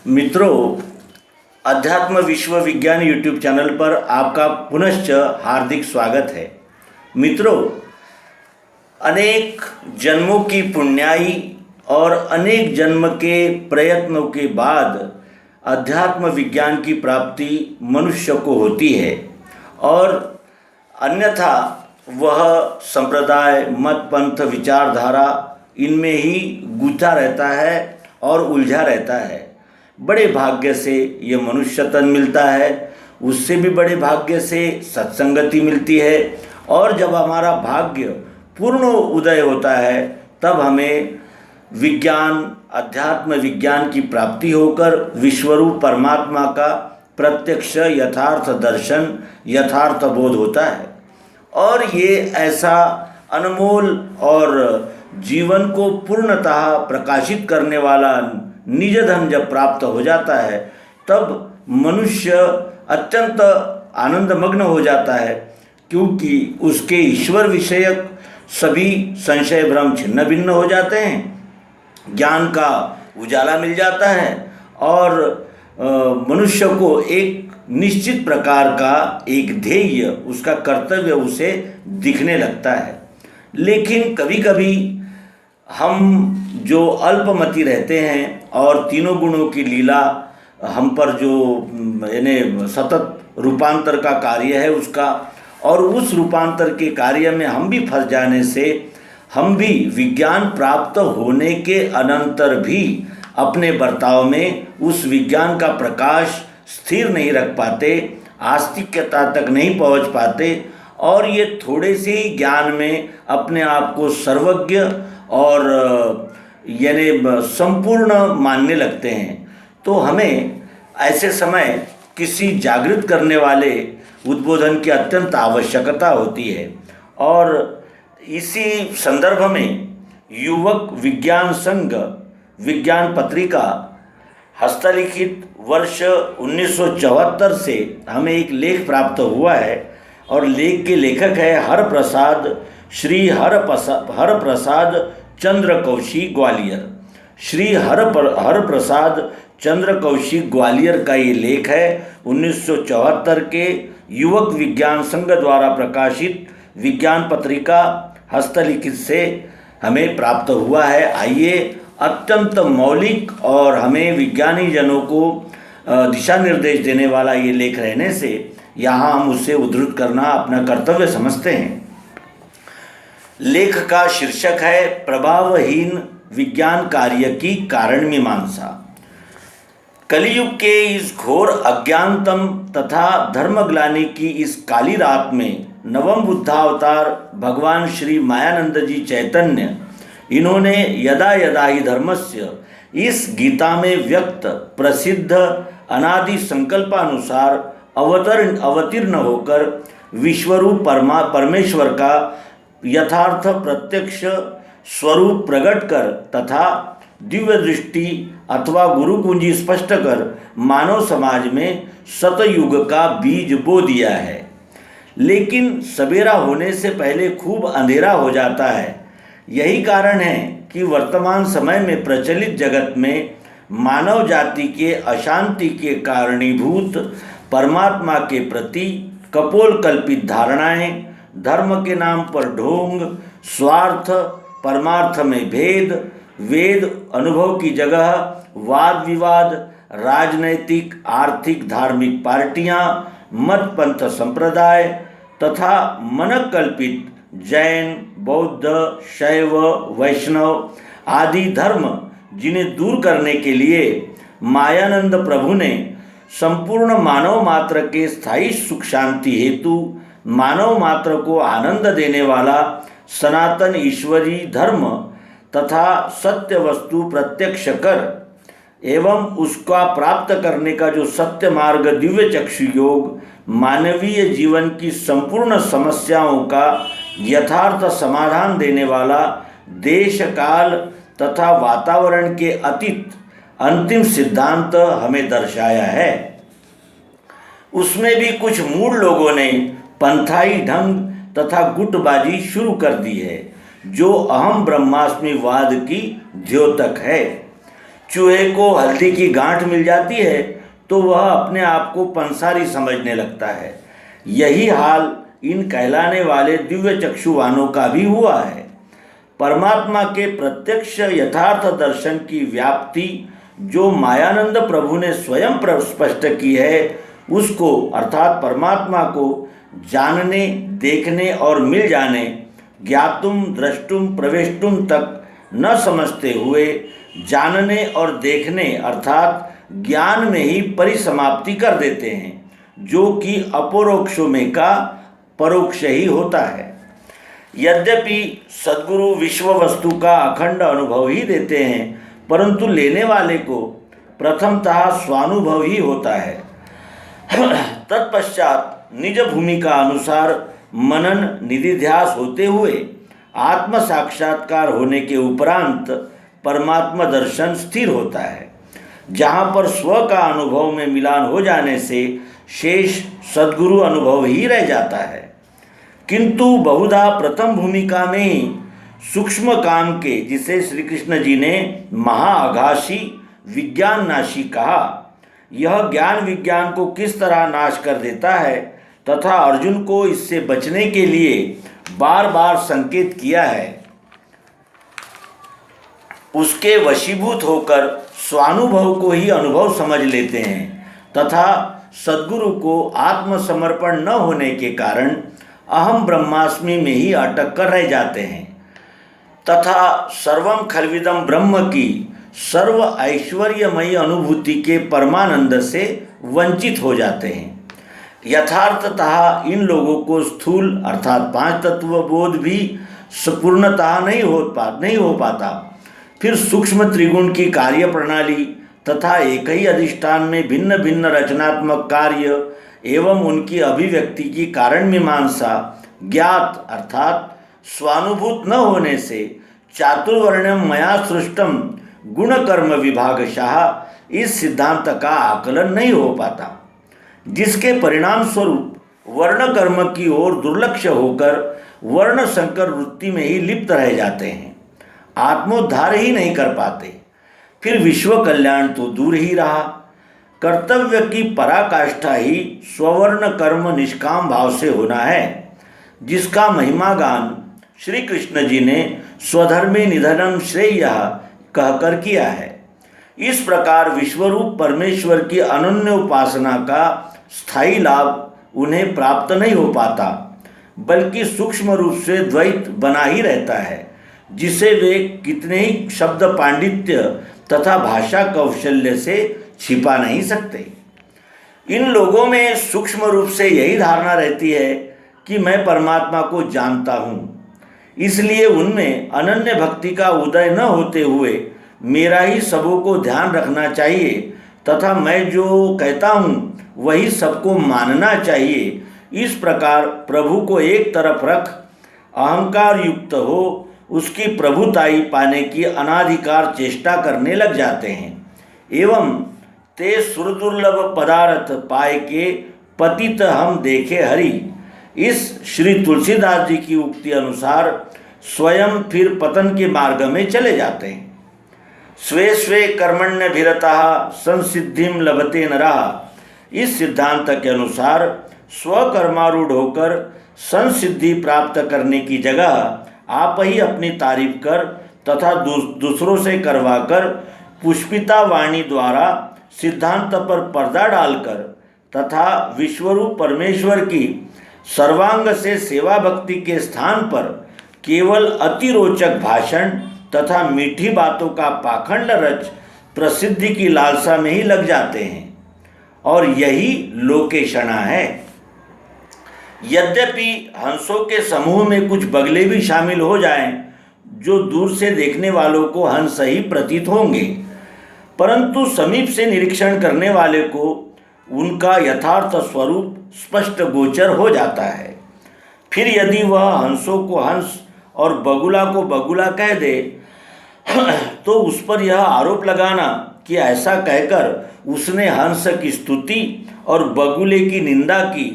मित्रों, अध्यात्म विश्व विज्ञान यूट्यूब चैनल पर आपका पुनश्च हार्दिक स्वागत है। मित्रों, अनेक जन्मों की पुण्याई और अनेक जन्म के प्रयत्नों के बाद अध्यात्म विज्ञान की प्राप्ति मनुष्य को होती है और अन्यथा वह संप्रदाय, मत, पंथ, विचारधारा इनमें ही गुंथा रहता है और उलझा रहता है। बड़े भाग्य से ये मनुष्य तन मिलता है, उससे भी बड़े भाग्य से सत्संगति मिलती है और जब हमारा भाग्य पूर्ण उदय होता है तब हमें विज्ञान, अध्यात्म विज्ञान की प्राप्ति होकर विश्वरूप परमात्मा का प्रत्यक्ष यथार्थ दर्शन, यथार्थ बोध होता है। और ये ऐसा अनमोल और जीवन को पूर्णतः प्रकाशित करने वाला निज धन जब प्राप्त हो जाता है तब मनुष्य अत्यंत आनंदमग्न हो जाता है, क्योंकि उसके ईश्वर विषयक सभी संशय भ्रम छिन्न भिन्न हो जाते हैं, ज्ञान का उजाला मिल जाता है और मनुष्य को एक निश्चित प्रकार का एक ध्येय, उसका कर्तव्य उसे दिखने लगता है। लेकिन कभी कभी हम जो अल्पमति रहते हैं और तीनों गुणों की लीला हम पर जो यानी सतत रूपांतर का कार्य है उसका, और उस रूपांतर के कार्य में हम भी फंस जाने से हम भी विज्ञान प्राप्त होने के अनंतर भी अपने बर्ताव में उस विज्ञान का प्रकाश स्थिर नहीं रख पाते, आस्तिक्यता तक नहीं पहुंच पाते और ये थोड़े से ही ज्ञान में अपने आप को सर्वज्ञ और यानी संपूर्ण मानने लगते हैं। तो हमें ऐसे समय किसी जागृत करने वाले उद्बोधन की अत्यंत आवश्यकता होती है। और इसी संदर्भ में युवक विज्ञान संघ विज्ञान पत्रिका हस्तलिखित वर्ष 1974 से हमें एक लेख प्राप्त हुआ है और लेख के लेखक है हरप्रसाद, श्री हरप्रसाद चंद्र कौशिक ग्वालियर। श्री हरप्रसाद चंद्र कौशिक ग्वालियर का ये लेख है 1974 के युवक विज्ञान संघ द्वारा प्रकाशित विज्ञान पत्रिका हस्तलिखित से हमें प्राप्त हुआ है। आइए, अत्यंत मौलिक और हमें विज्ञानी जनों को दिशा निर्देश देने वाला ये लेख रहने से यहाँ हम उसे उद्धृत करना अपना कर्तव्य समझते हैं। लेख का शीर्षक है प्रभावहीन विज्ञान कार्य की कारण मीमांसा। कलियुग के इस घोर अज्ञानतम तथा धर्मग्लानि की इस काली रात में नवम बुद्धावतार भगवान श्री मायानंद जी चैतन्य, इन्होंने यदा यदा ही धर्मस्य इस गीता में व्यक्त प्रसिद्ध अनादि संकल्पानुसार अवतीर्ण होकर विश्वरूप परमेश्वर का यथार्थ प्रत्यक्ष स्वरूप प्रकट कर तथा दिव्य दृष्टि अथवा गुरु कुंजी स्पष्ट कर मानव समाज में सतयुग का बीज बो दिया है। लेकिन सवेरा होने से पहले खूब अंधेरा हो जाता है। यही कारण है कि वर्तमान समय में प्रचलित जगत में मानव जाति के अशांति के कारणीभूत परमात्मा के प्रति कपोल कल्पित धारणाएं, धर्म के नाम पर ढोंग, स्वार्थ परमार्थ में भेद, वेद अनुभव की जगह वाद विवाद, राजनैतिक आर्थिक धार्मिक पार्टियां, मत पंथ संप्रदाय तथा मनक कल्पित जैन, बौद्ध, शैव, वैष्णव आदि धर्म, जिन्हें दूर करने के लिए मायानंद प्रभु ने संपूर्ण मानव मात्र के स्थायी सुख शांति हेतु मानव मात्र को आनंद देने वाला सनातन ईश्वरी धर्म तथा सत्य वस्तु प्रत्यक्ष कर एवं उसका प्राप्त करने का जो सत्य मार्ग दिव्य चक्षु योग मानवीय जीवन की संपूर्ण समस्याओं का यथार्थ समाधान देने वाला देश काल तथा वातावरण के अतीत अंतिम सिद्धांत हमें दर्शाया है। उसमें भी कुछ मूल लोगों ने पंथाई ढंग तथा गुटबाजी शुरू कर दी है, जो अहम ब्रह्मास्मि वाद की द्योतक है। चूहे को हल्दी की गांठ मिल जाती है तो वह अपने आप को पंसारी समझने लगता है। यही हाल इन कहलाने वाले दिव्य चक्षुवानों का भी हुआ है। परमात्मा के प्रत्यक्ष यथार्थ दर्शन की व्याप्ति जो मायानंद प्रभु ने स्वयं स्पष्ट की है, उसको अर्थात परमात्मा को जानने, देखने और मिल जाने, ज्ञातुम द्रष्टुम प्रवेष्टुम तक न समझते हुए जानने और देखने अर्थात ज्ञान में ही परिसमाप्ति कर देते हैं, जो कि अपरोक्षों में का परोक्ष ही होता है। यद्यपि सद्गुरु विश्व वस्तु का अखंड अनुभव ही देते हैं, परंतु लेने वाले को प्रथमतः स्वानुभव ही होता है। तत्पश्चात निज भूमिका अनुसार मनन निधिध्यास होते हुए आत्म साक्षात्कार होने के उपरांत परमात्मा दर्शन स्थिर होता है, जहाँ पर स्व का अनुभव में मिलान हो जाने से शेष सद्गुरु अनुभव ही रह जाता है। किंतु बहुधा प्रथम भूमिका में ही सूक्ष्म काम के, जिसे श्री कृष्ण जी ने महाअघासी विज्ञान नाशी कहा, यह ज्ञान विज्ञान को किस तरह नाश कर देता है तथा अर्जुन को इससे बचने के लिए बार बार संकेत किया है, उसके वशीभूत होकर स्वानुभव को ही अनुभव समझ लेते हैं तथा सद्गुरु को आत्मसमर्पण न होने के कारण अहम ब्रह्मास्मि में ही अटक कर रह जाते हैं तथा सर्वम खल्विदम ब्रह्म की सर्व ऐश्वर्यमयी अनुभूति के परमानंद से वंचित हो जाते हैं। यथार्थतः इन लोगों को स्थूल अर्थात पांच तत्व बोध भी पूर्णतः नहीं हो पाता। फिर सूक्ष्म त्रिगुण की कार्य प्रणाली तथा एक ही अधिष्ठान में भिन्न भिन्न रचनात्मक कार्य एवं उनकी अभिव्यक्ति की कारण मीमांसा ज्ञात अर्थात स्वानुभूत न होने से चातुर्वर्ण्यम मया सृष्टम गुण कर्म विभागशः इस सिद्धांत का आकलन नहीं हो पाता, जिसके परिणाम स्वरूप वर्ण कर्म की ओर दुर्लक्ष्य होकर वर्ण संकर वृत्ति में ही लिप्त रह जाते हैं, आत्मोद्धार ही नहीं कर पाते। फिर विश्व कल्याण तो दूर ही रहा, कर्तव्य की पराकाष्ठा ही स्वर्ण कर्म निष्काम भाव से होना है, जिसका महिमा गान श्री कृष्ण जी ने स्वधर्मे निधनम श्रेय कहकर किया है। इस प्रकार विश्वरूप परमेश्वर की अनन्य उपासना का स्थायी लाभ उन्हें प्राप्त नहीं हो पाता, बल्कि सूक्ष्म रूप से द्वैत बना ही रहता है, जिसे वे कितने ही शब्द पांडित्य तथा भाषा कौशल्य से छिपा नहीं सकते। इन लोगों में सूक्ष्म रूप से यही धारणा रहती है कि मैं परमात्मा को जानता हूँ, इसलिए उनमें अनन्य भक्ति का उदय न होते हुए मेरा ही सबों को ध्यान रखना चाहिए तथा मैं जो कहता हूँ वही सबको मानना चाहिए। इस प्रकार प्रभु को एक तरफ रख अहंकार युक्त हो उसकी प्रभुताई पाने की अनाधिकार चेष्टा करने लग जाते हैं एवं ते सुरदुर्लभ पदार्थ पाए के पतित हम देखे हरि। इस श्री तुलसीदास जी की उक्ति अनुसार स्वयं फिर पतन के मार्ग में चले जाते हैं। स्वे स्वे कर्मण्य भिरतः संसिद्धिम लभते नरः। इस सिद्धांत के अनुसार स्वकर्मारूढ़ होकर संसिद्धि प्राप्त करने की जगह आप ही अपनी तारीफ कर तथा दूसरों से करवाकर पुष्पिता वाणी द्वारा सिद्धांत पर पर्दा डालकर तथा विश्वरूप परमेश्वर की सर्वांग से सेवा भक्ति के स्थान पर केवल अतिरोचक भाषण तथा मीठी बातों का पाखंड रच प्रसिद्धि की लालसा में ही लग जाते हैं और यही लोकेशना है। यद्यपि हंसों के समूह में कुछ बगले भी शामिल हो जाएं, जो दूर से देखने वालों को हंस ही प्रतीत होंगे, परंतु समीप से निरीक्षण करने वाले को उनका यथार्थ स्वरूप स्पष्ट गोचर हो जाता है। फिर यदि वह हंसों को हंस और बगुला को बगुला कह दे तो उस पर यह आरोप लगाना कि ऐसा कहकर उसने हंस की स्तुति और बगुले की निंदा की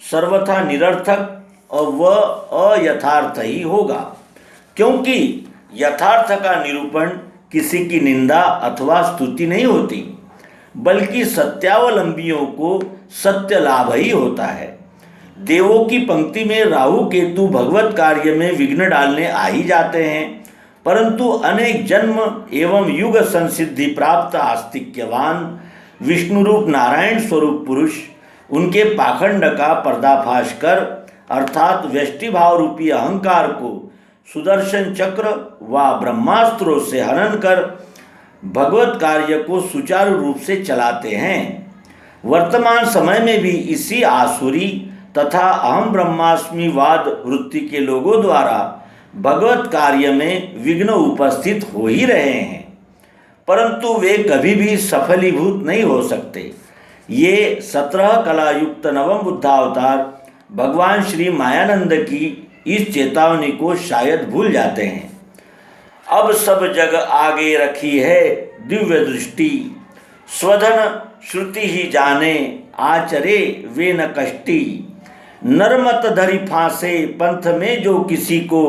सर्वथा निरर्थक और वह अयथार्थ ही होगा, क्योंकि यथार्थ का निरूपण किसी की निंदा अथवा स्तुति नहीं होती, बल्कि सत्यावलंबियों को सत्य लाभ ही होता है। देवों की पंक्ति में राहु केतु भगवत कार्य में विघ्न डालने आ ही जाते हैं, परंतु अनेक जन्म एवं युग संसिद्धि प्राप्त आस्तिक्यवान विष्णु रूप नारायण स्वरूप पुरुष उनके पाखंड का पर्दाफाश कर अर्थात व्यष्टिभाव रूपी अहंकार को सुदर्शन चक्र व ब्रह्मास्त्रों से हनन कर भगवत कार्य को सुचारू रूप से चलाते हैं। वर्तमान समय में भी इसी आसुरी तथा अहम ब्रह्मास्मि वाद वृत्ति के लोगों द्वारा भगवत कार्य में विघ्न उपस्थित हो ही रहे हैं, परंतु वे कभी भी सफलीभूत नहीं हो सकते। ये 17 कला युक्त नवम बुद्धावतार भगवान श्री मायानंद की इस चेतावनी को शायद भूल जाते हैं। अब सब जग आगे रखी है दिव्य दृष्टि, स्वधन श्रुति ही जाने आचरे वे न कष्टी। नरमत धरि फांसे पंथ में जो किसी को,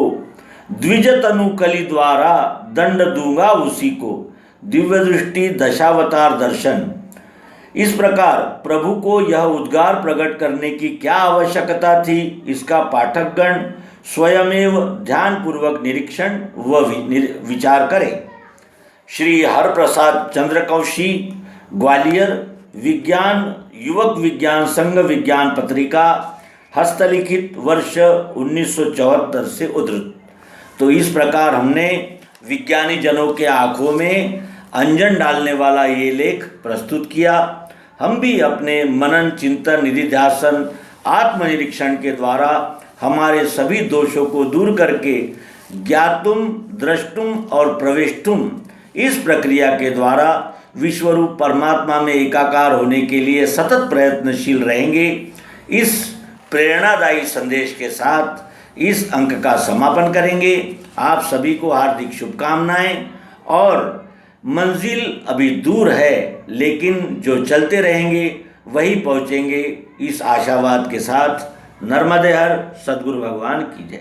द्विज तनु कली द्वारा दंड दूंगा उसी को। दिव्य दृष्टि दशावतार दर्शन। इस प्रकार प्रभु को यह उद्गार प्रकट करने की क्या आवश्यकता थी, इसका पाठकगण स्वयमेव ध्यानपूर्वक निरीक्षण व विचार करें। श्री हरप्रसाद चंद्रकौशी, ग्वालियर, विज्ञान युवक विज्ञान संघ विज्ञान पत्रिका, हस्तलिखित वर्ष 1974 से उद्धृत। तो इस प्रकार हमने विज्ञानी जनों के आँखों में अंजन डालने वाला ये लेख प्रस्तुत किया। हम भी अपने मनन चिंतन निधिध्यासन आत्मनिरीक्षण के द्वारा हमारे सभी दोषों को दूर करके ज्ञातुम द्रष्टुम और प्रवेष्टुम इस प्रक्रिया के द्वारा विश्वरूप परमात्मा में एकाकार होने के लिए सतत प्रयत्नशील रहेंगे। इस प्रेरणादायी संदेश के साथ इस अंक का समापन करेंगे। आप सभी को हार्दिक शुभकामनाएं। और मंजिल अभी दूर है, लेकिन जो चलते रहेंगे वही पहुँचेंगे, इस आशावाद के साथ नर्मदे हर। सद्गुरु भगवान की जय।